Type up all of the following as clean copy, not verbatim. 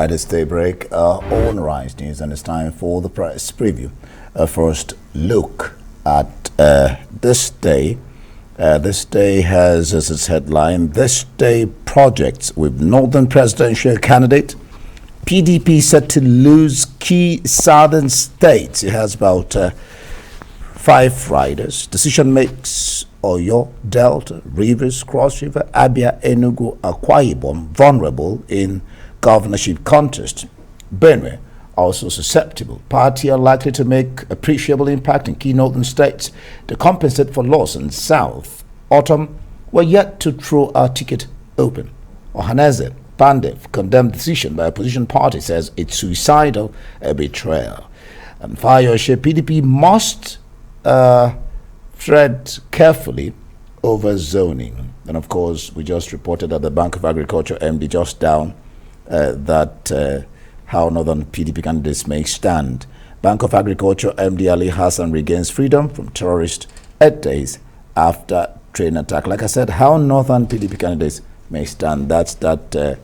right, it's daybreak. On Rise News, and it's time for the press preview. First look at this day. This day has as its headline, This Day projects with Northern presidential candidate. PDP set to lose key southern states. It has about 5 riders. Decision makes Oyo, Delta, Rivers, Cross River, Abia, Enugu, Akwa Ibom vulnerable in governorship contest. Benue also susceptible. Party are likely to make appreciable impact in key northern states to compensate for loss in south. Autumn were yet to throw our ticket open. Ohaneze Bandev condemned decision by opposition party, says it's suicidal, a betrayal. And Fayoshe PDP must tread carefully over zoning. And of course, we just reported that the Bank of Agriculture MD just down how northern PDP candidates may stand. Bank of Agriculture MD Ali Hassan regains freedom from terrorists 8 days after train attack. Like I said, how northern PDP candidates may stand. That's that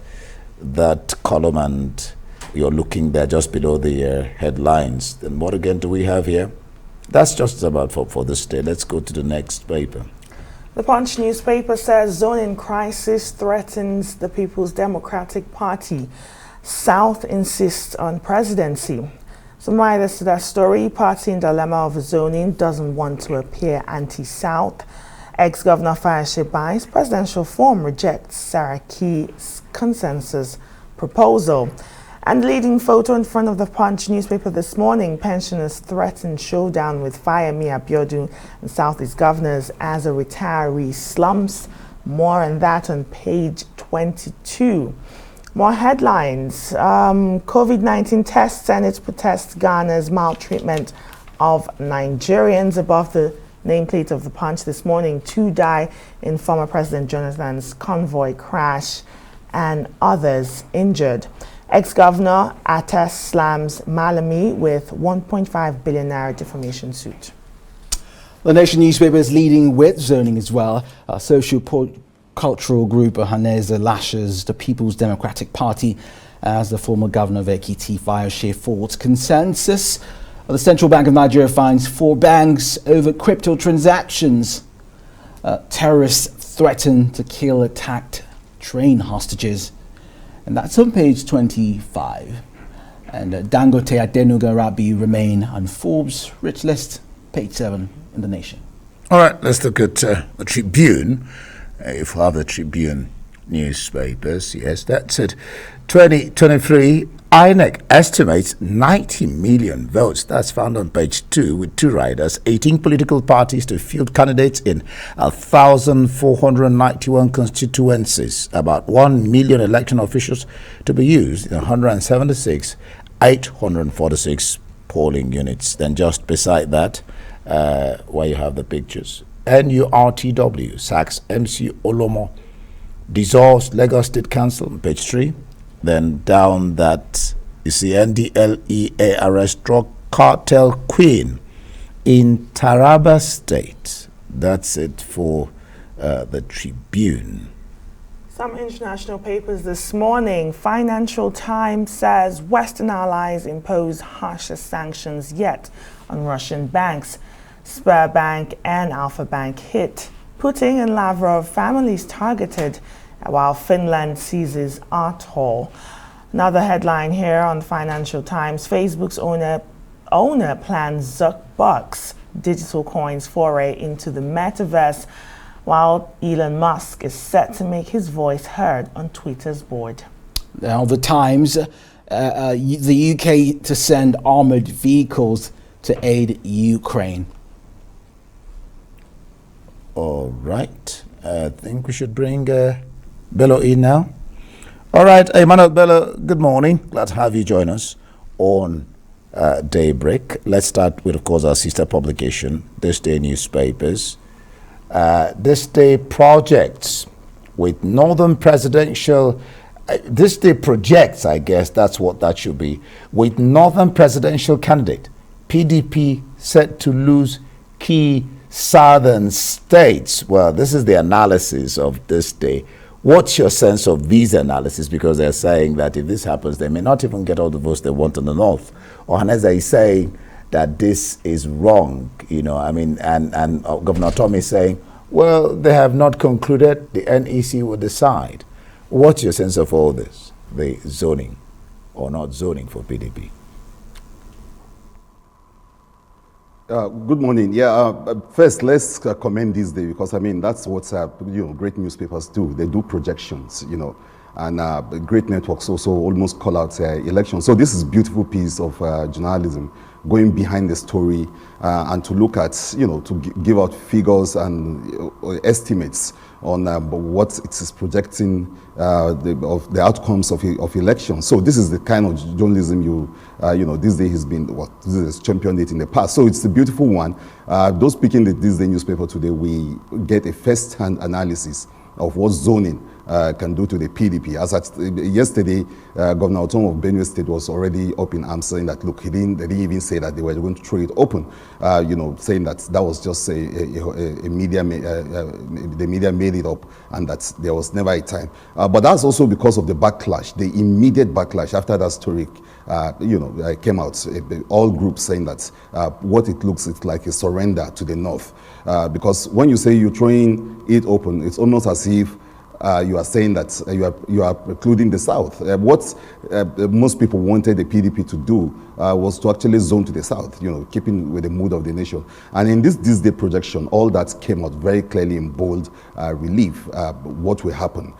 column, and you're looking there just below the headlines. Then what again do we have here? That's just about for this day. Let's go to the next paper. The Punch newspaper says zoning crisis threatens the People's Democratic Party. South insists on presidency. Some writers to that story, party in dilemma of zoning, doesn't want to appear anti-South. Ex-Governor Fayoshe buys presidential form, rejects Saraki's consensus proposal. And leading photo in front of the Punch newspaper this morning, pensioners threaten showdown with Fayemi Abiodun and Southeast governors as a retiree slumps. More on that on page 22. More headlines. COVID-19 tests, Senate protests Ghana's maltreatment of Nigerians. Above the nameplate of the Punch this morning, 2 die in former President Jonathan's convoy crash and others injured. Ex-Governor Atas slams Malami with 1.5 billion naira defamation suit. The Nation newspaper is leading with zoning as well. Cultural group Ohaneze lashes the People's Democratic Party as the former governor of Ekiti Fayoshe fought consensus. The Central Bank of Nigeria fines 4 banks over crypto transactions. Terrorists threaten to kill attacked train hostages. And that's on page 25. And Dangote Adenuga Rabi remain on Forbes' rich list, page 7 in the Nation. All right, let's look at the Tribune. If we have the Tribune newspapers, yes, that's it. 2023, INEC estimates 90 million votes. That's found on page 2 with 2 riders, 18 political parties to field candidates in 1,491 constituencies, about 1 million election officials to be used in 846 polling units. Then just beside that, where you have the pictures, NURTW sacks MC Olomo, dissolves Lagos State Council on page 3. Then down that you see NDLEA arrests drug cartel queen in Taraba State. That's it for the Tribune. Some international papers this morning. Financial Times says Western allies impose harsher sanctions yet on Russian banks. Sberbank and Alpha Bank hit. Putin and Lavrov families targeted, while Finland seizes atoll. Another headline here on the Financial Times: Facebook's owner plans Zuckbucks digital coins foray into the metaverse, while Elon Musk is set to make his voice heard on Twitter's board. Now, the Times, the UK to send armored vehicles to aid Ukraine. All right, I think we should bring Bello in now. All right, Emmanuel Bello, good morning. Glad to have you join us on Daybreak. Let's start with, of course, our sister publication, ThisDay newspapers. ThisDay projects with Northern presidential. ThisDay projects, I guess that's what that should be, with Northern presidential candidate PDP set to lose key southern states. Well, this is the analysis of ThisDay What's your sense of these analysis? Because they're saying that if this happens, they may not even get all the votes they want in the north. Or Haneza is saying that this is wrong, you know, I mean, and Governor Tommy is saying, well, they have not concluded, the NEC will decide. What's your sense of all this, the zoning or not zoning for PDP? Good morning. Yeah, first let's commend ThisDay, because I mean that's what great newspapers do. They do projections, you know, and great networks also almost call out elections. So this is a beautiful piece of journalism, going behind the story and to look at, you know, to give out figures and estimates on what it is projecting of the outcomes of elections. So this is the kind of journalism you know, ThisDay has been, ThisDay has championed it in the past. So it's a beautiful one. Those picking the ThisDay newspaper today, we get a first-hand analysis of what zoning can do to the PDP. As at yesterday, Governor Otom of Benue State was already up in arms saying that, look, they didn't even say that they were going to throw it open, you know, saying that that was just a media, the media made it up and that there was never a time. But that's also because of the backlash, the immediate backlash after that story, you know, came out. All groups saying that what it looks it's like a surrender to the North. Because when you say you're throwing it open, it's almost as if you are saying that you are precluding the South. What most people wanted the PDP to do was to actually zone to the South, you know, keeping with the mood of the nation. And in this ThisDay projection, all that came out very clearly in bold relief. What will happen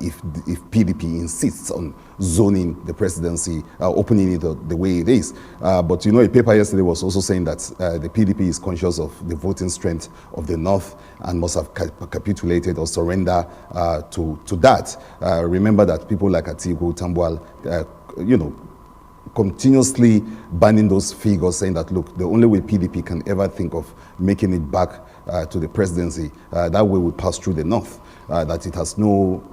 if PDP insists on zoning the presidency, opening it the way it is. But you know, a paper yesterday was also saying that the PDP is conscious of the voting strength of the North and must have capitulated or surrender to that. Remember that people like Atiku, Tambuwal, you know, continuously banning those figures, saying that, look, the only way PDP can ever think of making it back to the presidency, that way we pass through the North. That it has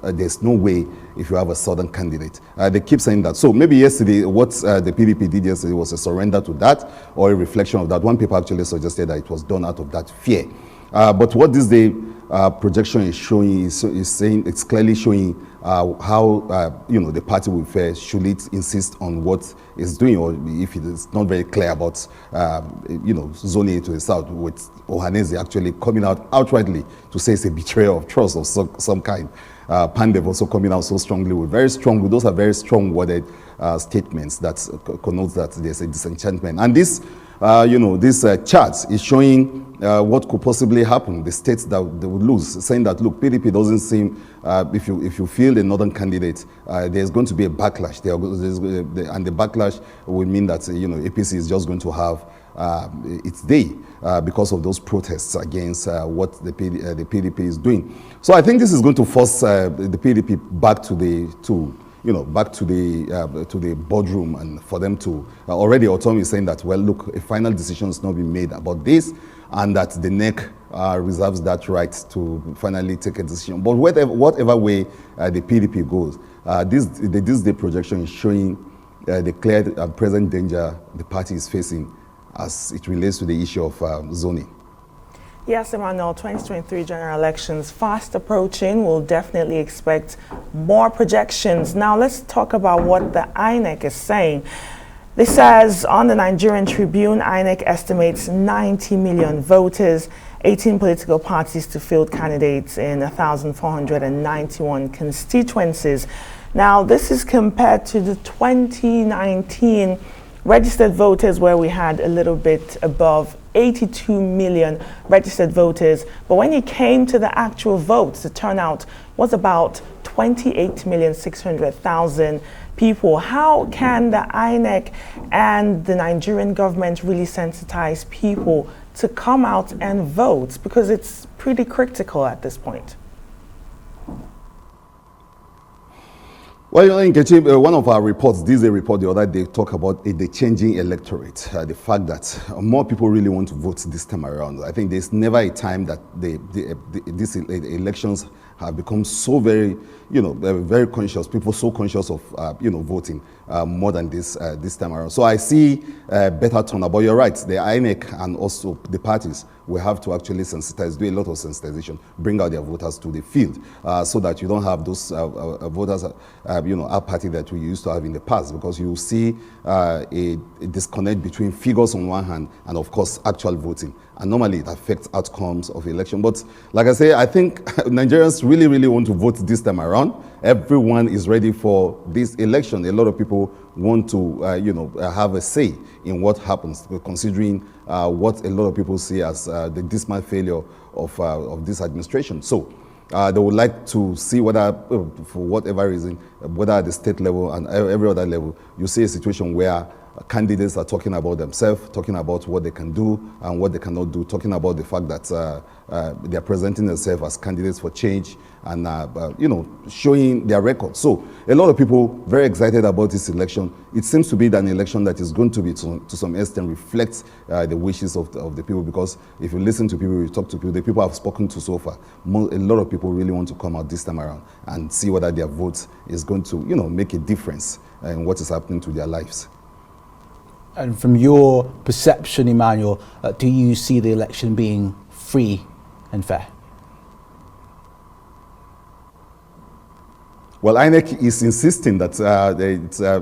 there's no way if you have a southern candidate. They keep saying that. So maybe yesterday, what the PDP did yesterday was a surrender to that or a reflection of that. One paper actually suggested that it was done out of that fear. But what ThisDay projection is showing is saying, it's clearly showing how you know, the party will fare should it insist on what it's doing, or if it is not very clear about you know, zoning it to the South, with Ohaneze actually coming out outrightly to say it's a betrayal of trust of some kind. Pandev also coming out so strongly with those are very strong worded statements that connotes that there's a disenchantment. And this you know, this chart is showing what could possibly happen, the states that they would lose, saying that, look, PDP doesn't seem, if you feel the northern candidate, there's going to be a backlash. And the backlash will mean that, you know, APC is just going to have its day because of those protests against what the PDP is doing. So I think this is going to force the PDP back to back to the boardroom, and for them to already Otom is saying that, well, look, a final decision has not been made about this, and that the NEC reserves that right to finally take a decision. But whatever way the PDP goes, the ThisDay projection is showing the clear present danger the party is facing as it relates to the issue of zoning. Yes, Emmanuel, 2023 general elections fast approaching. We'll definitely expect more projections. Now let's talk about what the INEC is saying. This says on the Nigerian Tribune, INEC estimates 90 million voters, 18 political parties to field candidates in 1,491 constituencies. Now this is compared to the 2019 registered voters, where we had a little bit above 82 million registered voters. But when it came to the actual votes, the turnout was about 28,600,000 people. How can the INEC and the Nigerian government really sensitize people to come out and vote? Because it's pretty critical at this point. Well, Nkechi, one of our reports, ThisDay report the other day, talk about the changing electorate, the fact that more people really want to vote this time around. I think there's never a time that these elections have become so very, very conscious, people so conscious of, voting more than this time around. So I see better turnout. But you're right, the INEC and also the parties we have to actually sensitize, do a lot of sensitization, bring out their voters to the field, so that you don't have those voters, apathy that we used to have in the past, because you see a disconnect between figures on one hand and, of course, actual voting. And normally it affects outcomes of election. But like I say, I think Nigerians really, really want to vote this time around. Everyone is ready for this election. A lot of people want to, have a say in what happens, considering what a lot of people see as the dismal failure of this administration. So they would like to see whether, for whatever reason, whether at the state level and every other level, you see a situation where candidates are talking about themselves, talking about what they can do and what they cannot do, talking about the fact that they are presenting themselves as candidates for change and, showing their record. So a lot of people very excited about this election. It seems to be an election that is going to be, to some extent, reflect the wishes of the people, because if you listen to people, you talk to people, the people I've spoken to so far, a lot of people really want to come out this time around and see whether their vote is going to, make a difference in what is happening to their lives. And from your perception, Emmanuel, do you see the election being free and fair? Well, INEC is insisting that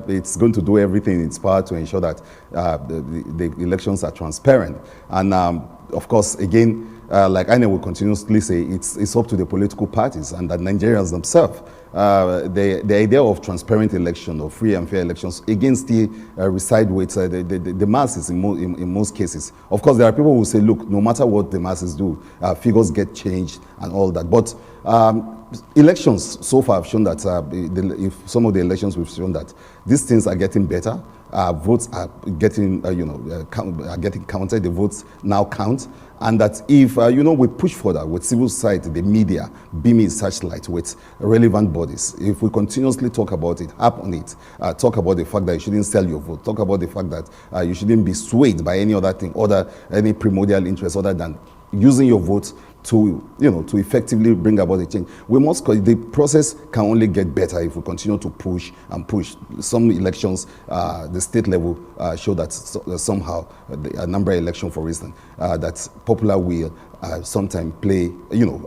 it's going to do everything in its power to ensure that the elections are transparent. And of course, again, like INEC will continuously say, it's up to the political parties and the Nigerians themselves. The idea of transparent election or free and fair elections again still reside with the masses in most cases. Of course, there are people who say, look, no matter what the masses do, figures get changed and all that. But elections so far have shown that if some of the elections we've shown that these things are getting better. Votes are getting, are getting counted. The votes now count, and that if we push further with civil society, the media, beaming searchlight with relevant bodies, if we continuously talk about it, harp on it, talk about the fact that you shouldn't sell your vote, talk about the fact that you shouldn't be swayed by any other thing, any primordial interest other than using your vote to effectively bring about a change. The process can only get better if we continue to push and push. Some elections, the state level, show that somehow a number of elections, for instance, that popular will sometimes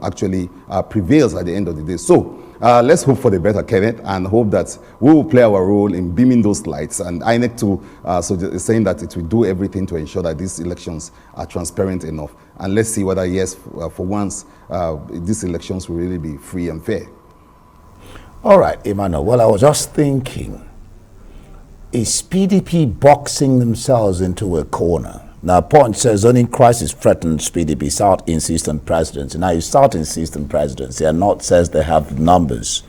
actually prevails at the end of the day. So let's hope for the better, Kenneth, and hope that we will play our role in beaming those lights. And INEC too, saying that it will do everything to ensure that these elections are transparent enough. And let's see whether, yes, for once, these elections will really be free and fair. All right, Emmanuel. Well, I was just thinking, is PDP boxing themselves into a corner? Now, Punch says zoning crisis threatens PDP. South insists on presidency. Now, if South insists on presidency and North says they have numbers,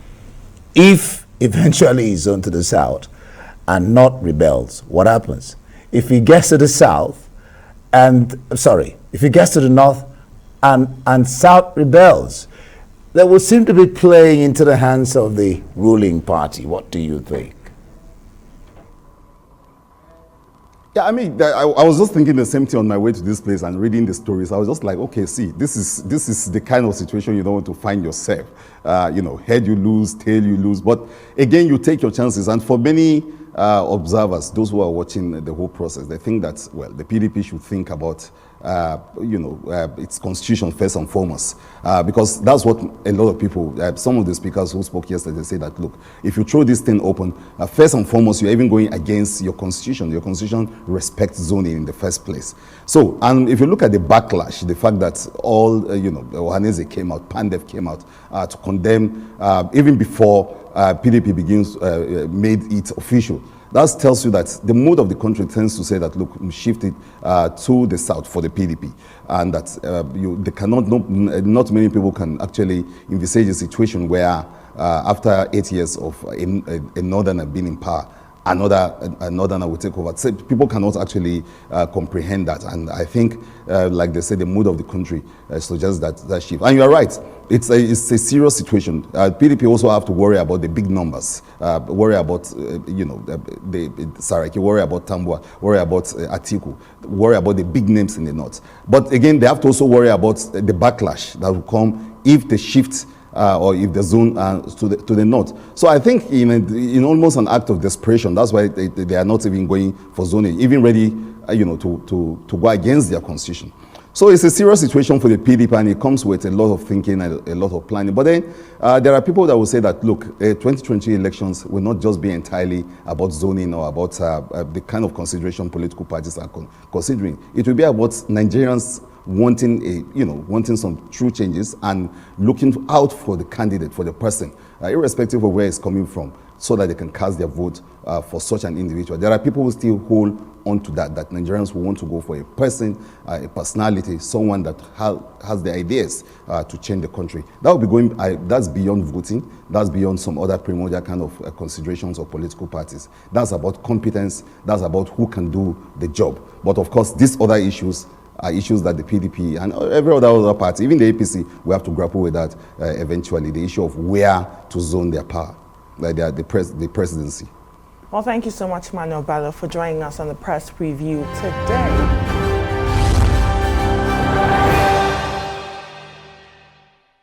if eventually he's zoned to the South and North rebels, what happens? If he gets to the South if he gets to the North and South rebels, they will seem to be playing into the hands of the ruling party. What do you think? Yeah, I mean, I was just thinking the same thing on my way to this place and reading the stories. I was just like, okay, see, this is the kind of situation you don't want to find yourself. Head you lose, tail you lose. But again, you take your chances. And for many observers, those who are watching the whole process, they think that, well, the PDP should think about its constitution first and foremost, because that's what a lot of people, some of the speakers who spoke yesterday, say that, look, if you throw this thing open, first and foremost, you're even going against your constitution. Your constitution respects zoning in the first place. So, and if you look at the backlash, the fact that all, Ohaneze came out, Pandef came out to condemn, even before PDP made it official. That tells you that the mood of the country tends to say that, look, shift it to the South for the PDP. And that not many people can actually envisage a situation where after 8 years of a northerner being in power, a northerner will take over. So people cannot actually comprehend that. And I think, like they say, the mood of the country suggests that shift. And you're right. It's a serious situation. PDP also have to worry about the big numbers, worry about, the Saraki, worry about Tambua, worry about Atiku, worry about the big names in the north. But again, they have to also worry about the backlash that will come if they shift or if the zone to the north. So I think in almost an act of desperation, that's why they are not even going for zoning, even ready, to go against their constitution. So it's a serious situation for the PDP, and it comes with a lot of thinking and a lot of planning. But then there are people that will say that, look, 2020 elections will not just be entirely about zoning or about the kind of consideration political parties are considering. It will be about Nigerians wanting some true changes and looking out for the candidate, for the person, irrespective of where it's coming from, so that they can cast their vote for such an individual. There are people who still hold on to that Nigerians will want to go for a person, a personality, someone that has the ideas to change the country. That will be going, that's beyond voting, that's beyond some other primordial kind of considerations of political parties. That's about competence, that's about who can do the job. But of course, these other issues are issues that the PDP and every other party, even the APC, will have to grapple with that eventually, the issue of where to zone their power, the presidency. Well, thank you so much, Manuel Bello, for joining us on the press preview today.